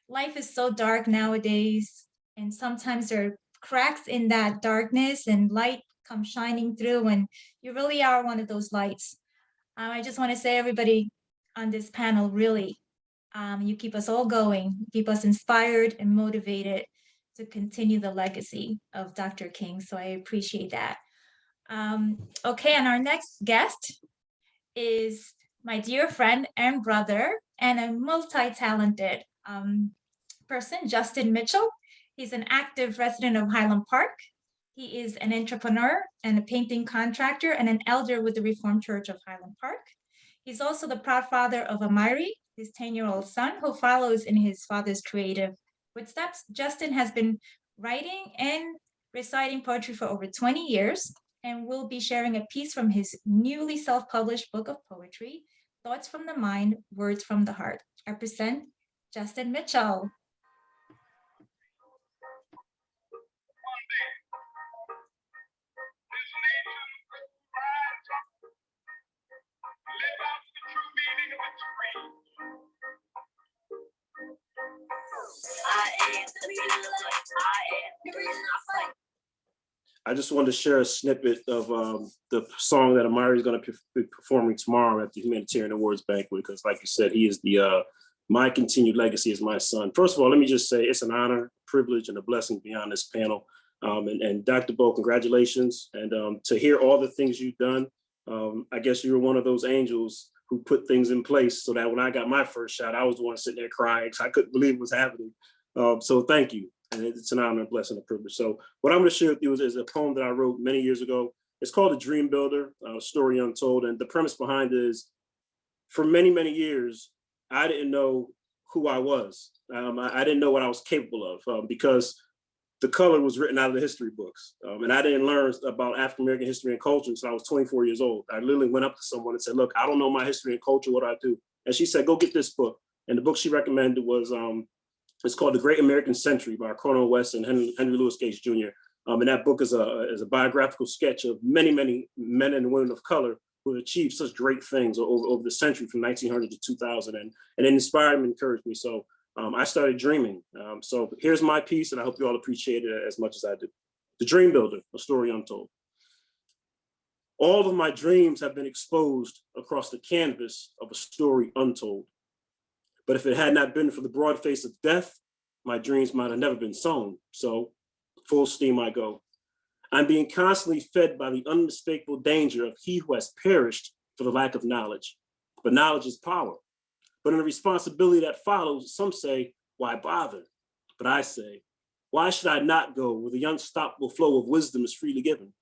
life is so dark nowadays, and sometimes there are cracks in that darkness and light comes shining through, and you really are one of those lights. I just want to say, everybody on this panel, really, you keep us all going, keep us inspired and motivated to continue the legacy of Dr. King. So I appreciate that. Okay, and our next guest is my dear friend and brother and a multi-talented person, Justin Mitchell. He's an active resident of Highland Park. He is an entrepreneur and a painting contractor and an elder with the Reformed Church of Highland Park. He's also the proud father of Marin, his 10-year-old son, who follows in his father's creative footsteps. Justin has been writing and reciting poetry for over 20 years and will be sharing a piece from his newly self-published book of poetry, Thoughts from the Mind, Words from the Heart. I present Justin Mitchell. I just wanted to share a snippet of the song that Amari is going to be performing tomorrow at the Humanitarian Awards banquet, because like you said, he is the my continued legacy as my son. First of all, let me just say it's an honor, privilege, and a blessing to be on this panel. And Dr. Bo, congratulations. And to hear all the things you've done, I guess you were one of those angels who put things in place so that when I got my first shot, I was the one sitting there crying because I couldn't believe it was happening. So thank you. And it's an honor, a blessing, a privilege. So what I'm going to share with you is a poem that I wrote many years ago. It's called A Dream Builder, Story Untold. And the premise behind it is, for many, many years, I didn't know who I was. I didn't know what I was capable of because the color was written out of the history books. And I didn't learn about African-American history and culture until I was 24 years old. I literally went up to someone and said, look, I don't know my history and culture, what do I do? And she said, go get this book. And the book she recommended was, it's called The Great American Century by Cornel West and Henry Louis Gates Jr. And that book is a biographical sketch of many, many men and women of color who achieved such great things over the century from 1900 to 2000. And it inspired me, encouraged me. So I started dreaming. So here's my piece, and I hope you all appreciate it as much as I do. The Dream Builder, a story untold. All of my dreams have been exposed across the canvas of a story untold. But if it had not been for the broad face of death, my dreams might have never been sown. So full steam I go. I'm being constantly fed by the unmistakable danger of he who has perished for the lack of knowledge. But knowledge is power. But in the responsibility that follows, some say, why bother? But I say, why should I not go where the unstoppable flow of wisdom is freely given?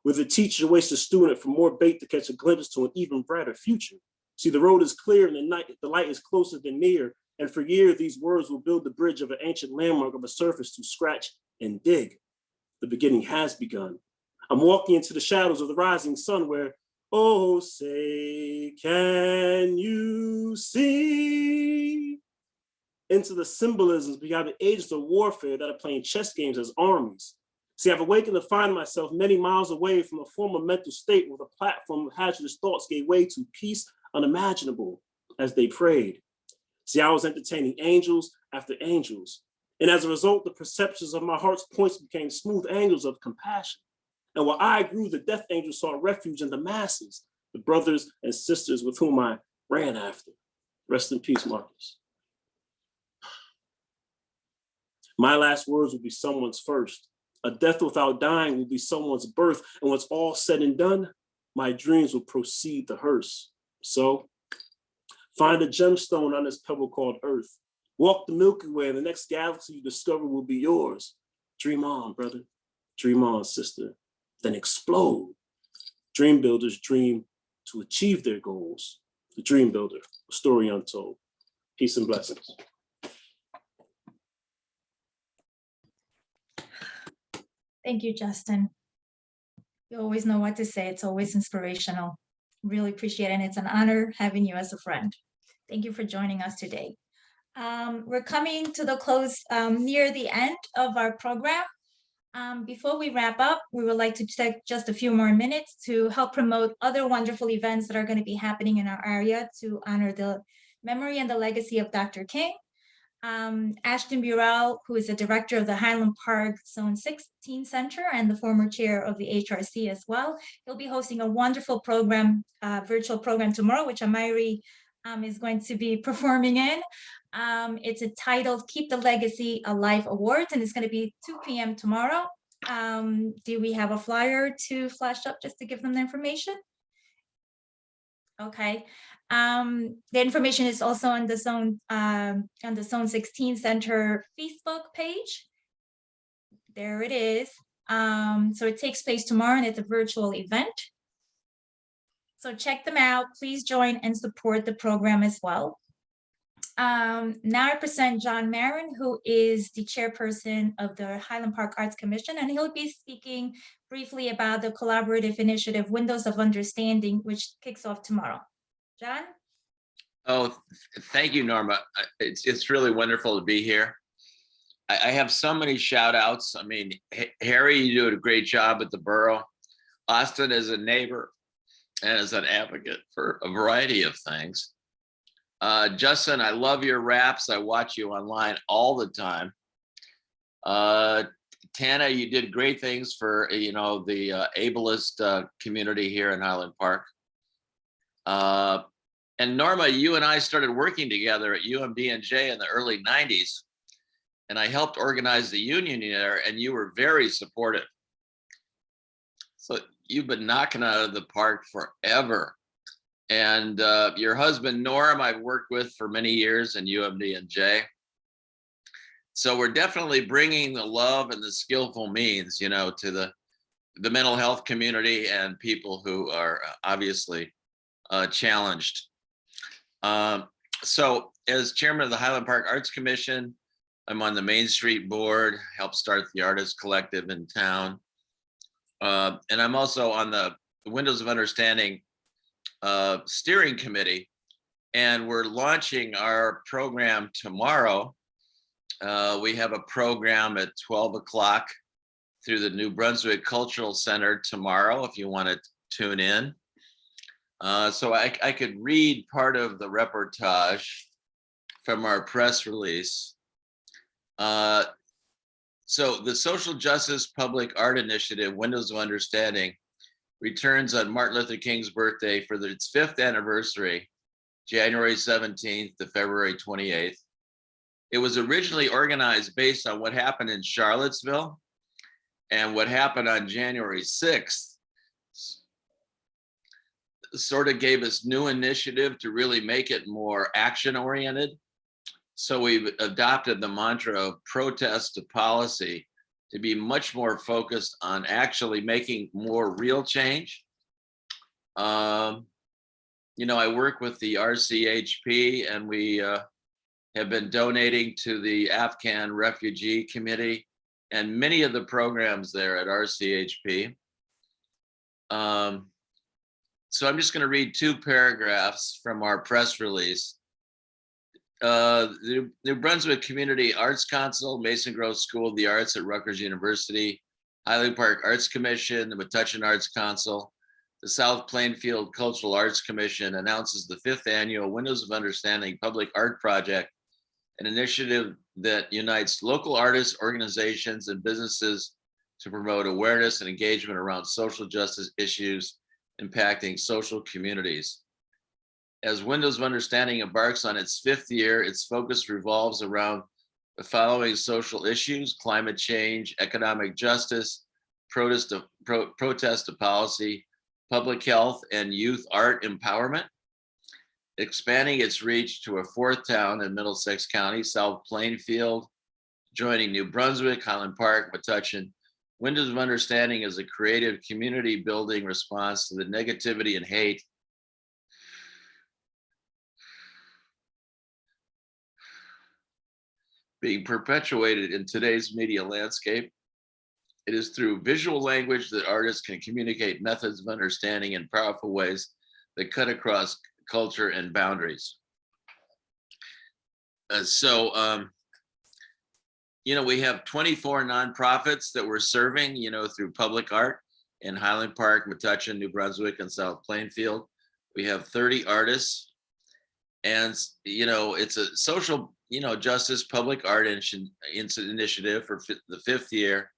Where the teacher wastes a student for more bait to catch a glimpse to an even brighter future. See, the road is clear and the light is closer than near. And for years, these words will build the bridge of an ancient landmark of a surface to scratch and dig. The beginning has begun. I'm walking into the shadows of the rising sun where, oh, say, can you see? Into the symbolisms behind the ages of warfare that are playing chess games as armies. See, I've awakened to find myself many miles away from a former mental state where the platform of hazardous thoughts gave way to peace unimaginable as they prayed. See, I was entertaining angels after angels. And as a result, the perceptions of my heart's points became smooth angles of compassion. And while I grew, the death angels sought refuge in the masses, the brothers and sisters with whom I ran after. Rest in peace, Marcus. My last words will be someone's first. A death without dying will be someone's birth. And once all said and done, my dreams will proceed the hearse. So find a gemstone on this pebble called Earth. Walk the Milky Way, and the next galaxy you discover will be yours. Dream on, brother. Dream on, sister. Then explode. Dream builders dream to achieve their goals. The Dream Builder, a story untold. Peace and blessings. Thank you, Justin. You always know what to say. It's always inspirational. Really appreciate it. And it's an honor having you as a friend. Thank you for joining us today. We're coming to the close near the end of our program. Before we wrap up, we would like to take just a few more minutes to help promote other wonderful events that are going to be happening in our area to honor the memory and the legacy of Dr. King. Ashton Burrell, who is the director of the Highland Park Zone 16 Center and the former chair of the HRC as well. He'll be hosting a wonderful program, virtual program tomorrow, which Amiri is going to be performing in. It's entitled Keep the Legacy Alive Awards, and it's going to be 2 p.m. tomorrow. Do we have a flyer to flash up just to give them the information? Okay. The information is also on the Zone 16 Center Facebook page. There it is. So it takes place tomorrow and it's a virtual event. So check them out. Please join and support the program as well. Now I present John Marin, who is the chairperson of the Highland Park Arts Commission, and he'll be speaking briefly about the collaborative initiative Windows of Understanding, which kicks off tomorrow. John? Oh, thank you, Norma. It's really wonderful to be here. I have so many shout outs. I mean, Harry, you do a great job at the borough. Austin is a neighbor and as an advocate for a variety of things. Justin, I love your raps. I watch you online all the time. Tana, you did great things for, the ableist community here in Highland Park. And Norma, you and I started working together at UMDNJ in the early 90s. And I helped organize the union there, and you were very supportive. So you've been knocking out of the park forever. And your husband, Norm, I've worked with for many years in UMDNJ. So we're definitely bringing the love and the skillful means, to the mental health community and people who are obviously challenged. So as chairman of the Highland Park Arts Commission, I'm on the Main Street board, helped start the Artist Collective in town. And I'm also on the Windows of Understanding steering committee, and we're launching our program tomorrow. We have a program at 12 o'clock through the New Brunswick Cultural Center tomorrow, if you want to tune in. So I could read part of the reportage from our press release. So the Social Justice Public Art Initiative, Windows of Understanding, returns on Martin Luther King's birthday for its 5th anniversary, January 17th to February 28th. It was originally organized based on what happened in Charlottesville and what happened on January 6th. Sort of gave us new initiative to really make it more action-oriented. So we've adopted the mantra of protest to policy to be much more focused on actually making more real change. I work with the RCHP, and we have been donating to the Afghan Refugee Committee and many of the programs there at RCHP. So I'm just going to read 2 paragraphs from our press release. The New Brunswick Community Arts Council, Mason Grove School of the Arts at Rutgers University, Highland Park Arts Commission, the Metuchen Arts Council, the South Plainfield Cultural Arts Commission announces the 5th annual Windows of Understanding Public Art Project, an initiative that unites local artists, organizations, and businesses to promote awareness and engagement around social justice issues impacting social communities. As Windows of Understanding embarks on its 5th year, its focus revolves around the following social issues: climate change, economic justice, protest to policy, public health, and youth art empowerment. Expanding its reach to a 4th town in Middlesex County, South Plainfield, joining New Brunswick, Highland Park, Metuchen. Windows of Understanding is a creative community building response to the negativity and hate being perpetuated in today's media landscape. It is through visual language that artists can communicate methods of understanding in powerful ways that cut across culture and boundaries. We have 24 nonprofits that we're serving, through public art in Highland Park, Metuchen, New Brunswick, and South Plainfield. We have 30 artists, and it's a social, justice public art initiative for the 5th year.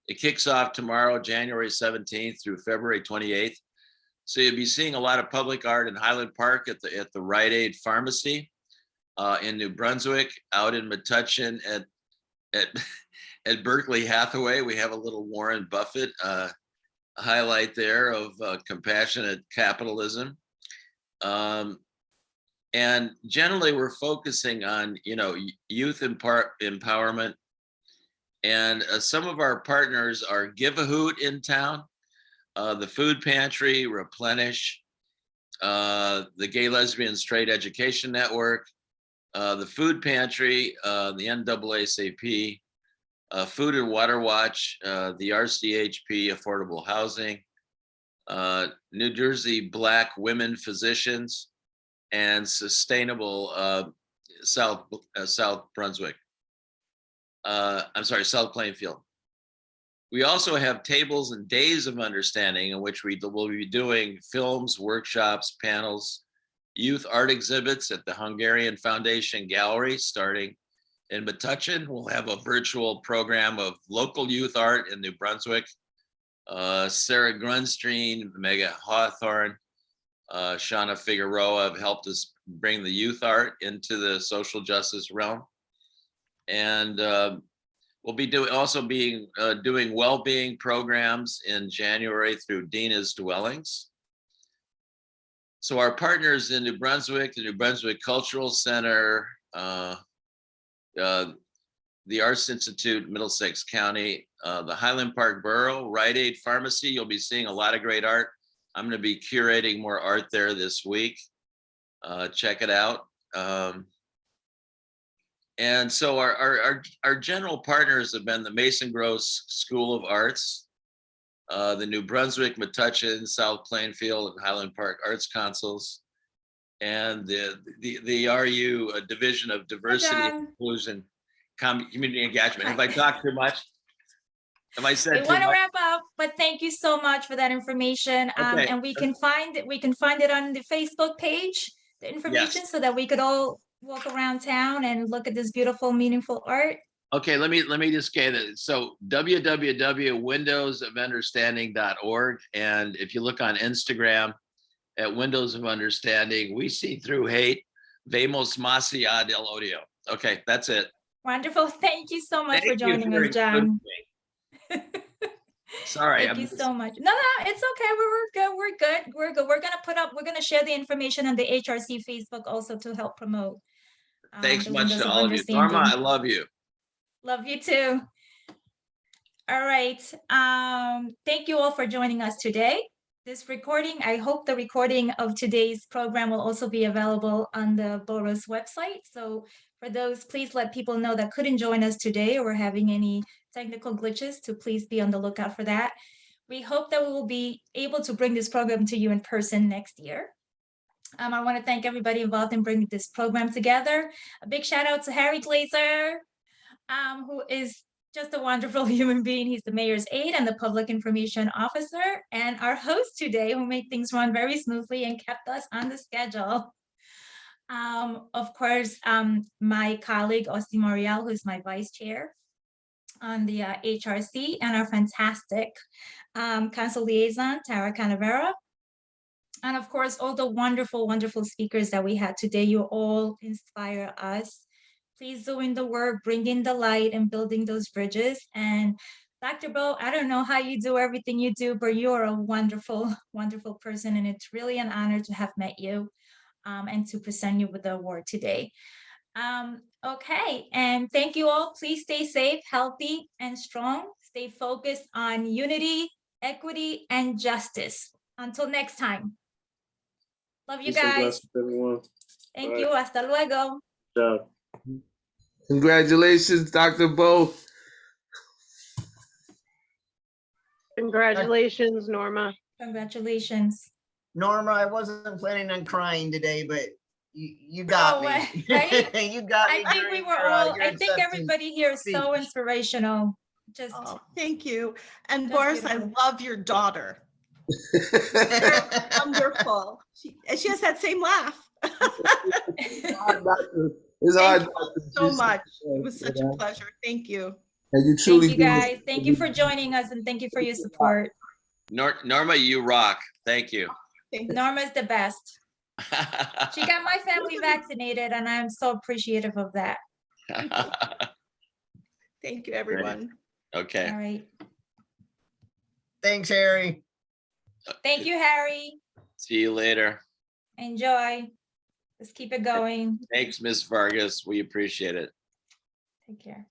It kicks off tomorrow, January 17th through February 28th. So you'll be seeing a lot of public art in Highland Park at the Rite Aid Pharmacy, in New Brunswick, out in Metuchen at Berkeley Hathaway. We have a little Warren Buffett highlight there of compassionate capitalism. And generally we're focusing on, youth empowerment. And some of our partners are Give a Hoot in town, the Food Pantry, Replenish, the Gay, Lesbian, Straight Education Network, the Food Pantry, the NAACP, Food and Water Watch, the RCHP, Affordable Housing, New Jersey Black Women Physicians, and Sustainable South Brunswick. South Plainfield. We also have tables and days of understanding in which we will be doing films, workshops, panels, youth art exhibits at the Hungarian Foundation Gallery starting in Metuchen. We'll have a virtual program of local youth art in New Brunswick. Sarah Grunstein, Mega Hawthorne, Shauna Figueroa have helped us bring the youth art into the social justice realm. And we'll be doing well-being programs in January through Dina's Dwellings. So our partners in New Brunswick, the New Brunswick Cultural Center, the Arts Institute, Middlesex County, the Highland Park Borough, Rite Aid Pharmacy. You'll be seeing a lot of great art. I'm going to be curating more art there this week. Check it out. And so our general partners have been the Mason Gross School of Arts, the New Brunswick, Metuchen, South Plainfield, and Highland Park Arts Councils, and the RU Division of Diversity, Inclusion, Community Engagement. Have I talked too much? Have I said too much? We want to wrap up, but thank you so much for that information. Okay. And we can find it on the Facebook page, the information, Yes. so that we could all walk around town and look at this beautiful, meaningful art. Okay, let me just get it. So www.windowsofunderstanding.org. And if you look on Instagram at Windows of Understanding, we see through hate. Vemos más allá del odio. Okay, that's it. Wonderful. Thank you so much for Thank you joining us, John. Sorry. Thank you so much. No, it's okay. We're good. We're good. We're gonna share the information on the HRC Facebook also to help promote. Thanks the much Windows to of all of you. Understanding. Dharma, I love you. Love you too. All right. Thank you all for joining us today. This recording, I hope the recording of today's program will also be available on the Boris website. So for those, please let people know that couldn't join us today or were having any technical glitches to please be on the lookout for that. We hope that we will be able to bring this program to you in person next year. I want to thank everybody involved in bringing this program together. A big shout out to Harry Glazer, who is just a wonderful human being. He's the mayor's aide and the public information officer, and our host today, who made things run very smoothly and kept us on the schedule. Of course, my colleague, Austin Morial, who's my vice chair on the HRC, and our fantastic council liaison, Tara Canavera. And of course, all the wonderful, wonderful speakers that we had today. You all inspire us. Please doing the work, bringing the light and building those bridges. And Dr. Bo, I don't know how you do everything you do, but you're a wonderful, wonderful person. And it's really an honor to have met you and to present you with the award today. Okay, and thank you all. Please stay safe, healthy, and strong. Stay focused on unity, equity, and justice. Until next time. Love you guys. Everyone. Thank you. Hasta luego. Ciao. Congratulations, Dr. Bo. Congratulations, Norma. Congratulations. Norma, I wasn't planning on crying today, but you got Oh, me. right? You got me. I think we during were your, all, your I think acceptance everybody here is so speech. inspirational. Just Oh, thank you. And That's Boris, beautiful. I love your daughter. Wonderful. She has that same laugh. It's hard. Thank you so much. It was such a pleasure. Thank you. And you Thank truly you guys. Thank you for joining us and thank you for your support. Norma, you rock. Thank you. Norma's the best. She got my family vaccinated and I'm so appreciative of that. Thank you, everyone. Okay. All right. Thanks, Harry. Thank you, Harry. See you later. Enjoy. Let's keep it going. Thanks, Miss Vargas. We appreciate it. Take care.